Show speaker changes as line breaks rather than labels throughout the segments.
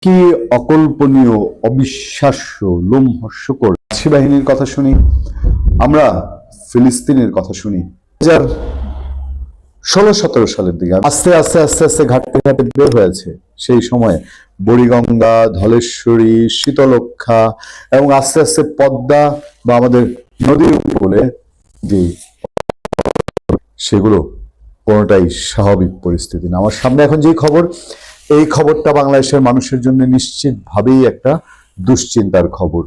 কি অকল্পনীয়, অবিশ্বাস্য, লোমহর্ষকর বাহিনীর কথা শুনি, আমরা ফিলিস্তিনের কথা শুনি। 2016-17 সালের দিকে আস্তে আস্তে আস্তে আস্তে ঘাটতে ঘাটে বের হয়েছে। সেই সময় বুড়িগঙ্গা, ধলেশ্বরী, শীতলক্ষা এবং আস্তে আস্তে পদ্মা বা আমাদের নদীর উপকূলে যে সেগুলো কোনোটাই স্বাভাবিক পরিস্থিতি না। আমার সামনে এখন যে খবর, এই খবরটা বাংলাদেশের মানুষের জন্য নিশ্চিতভাবেই একটা দুশ্চিন্তার খবর।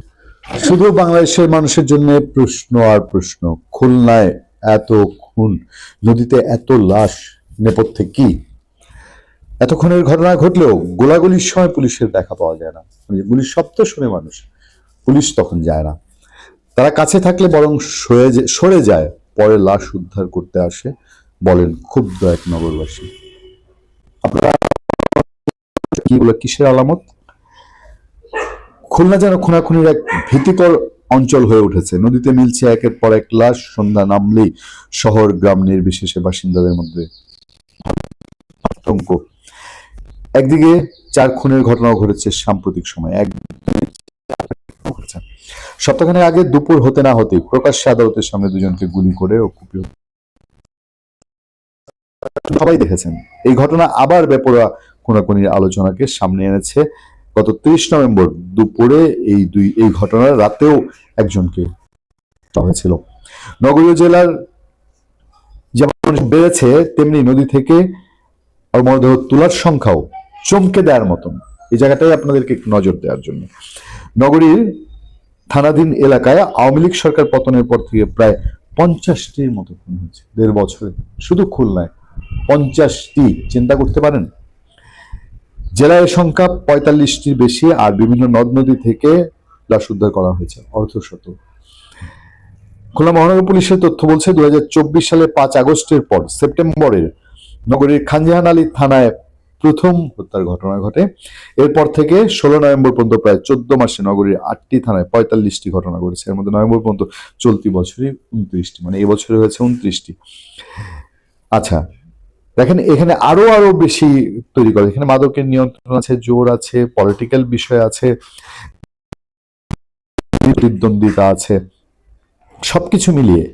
শুধু বাংলাদেশের মানুষের জন্য প্রশ্ন আর প্রশ্ন। খুলনায় এত খুন, নদীতে এত লাশ, নেপথ্যে কি? এতক্ষণের ঘটনা ঘটলেও গোলাগুলির সময় পুলিশের দেখা পাওয়া যায় না। গুলির শব্দ শুনে মানুষ, পুলিশ তখন যায় না। তারা কাছে থাকলে বরং সরে যায়, পরে লাশ উদ্ধার করতে আসে। বলেন ক্ষুব্ধ এক নগরবাসী। আপনারা কিগুলো কিসের আলামত? খুলনা যেন খুনাখুনির এক ভীতিকর অঞ্চল হয়ে উঠেছে। নদীতে মিলছে একের পর এক লাশ। সন্ধ্যা নামলেই শহর গ্রাম নির্বিশেষে বাসিন্দাদের মধ্যে আতঙ্ক। একদিকে 4 খুনের ঘটনাও ঘটেছে সাম্প্রতিক সময়। সপ্তাহখানেক আগে দুপুর হতে না হতেই প্রকাশ্যে আদালতের সামনে দুজনকে গুলি করে ও কুপিয়ে সবাই দেখেছেন। এই ঘটনা আবার বেপরোয়া খুনাখুনির আলোচনাকে সামনে এনেছে। গত 30 নভেম্বর দুপুরে এই ঘটনার রাতেও একজনকে হয়েছিল। নগরীয় জেলার যেমন বেড়েছে, তেমনি নদী থেকে মরদেহ তোলার সংখ্যাও চমকে দেওয়ার মতন। এই জায়গাটাই আপনাদেরকে নজর দেওয়ার জন্য। নগরীর থানাধীন এলাকায় আওয়ামী লীগ সরকার পতনের পর থেকে প্রায় 50টির মতো খুন হয়েছে 1.5 বছরে। শুধু খুলনায় 50টি, চিন্তা করতে পারেন। জেলায় সংখ্যা 45টির বেশি, আর বিভিন্ন নদ নদী থেকে লাশ উদ্ধার করা হয়েছে অর্ধশত। খুলনা মহানগর পুলিশের তথ্য বলছে 2024 সালে 5 আগস্টের পর সেপ্টেম্বরের নগরীর খানজাহান আলী থানায় প্রথম হত্যার ঘটনা ঘটে। এরপর থেকে 16 নভেম্বর পর্যন্ত প্রায় 14 মাসে নগরীর 8টি থানায় 45টি ঘটনা ঘটেছে। এর মধ্যে নভেম্বর পর্যন্ত চলতি বছরই 29টি, মানে এই বছরে হয়েছে 29টি। আচ্ছা, দেখেন এখানে আরো বেশি তৈরি করে। এখানে মাদকের নিয়ন্ত্রণ আছে, জোর আছে, পলিটিক্যাল বিষয় আছে, প্রতিদ্বন্দ্বিতা আছে, সবকিছু মিলিয়ে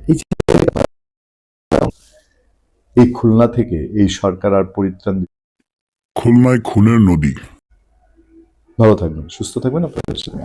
এই খুলনা থেকে এই সরকার আর পরিত্রাণ।
খুলনায় খুনের নদী।
ভালো থাকবেন, সুস্থ থাকবেন, আপনাদের সাথে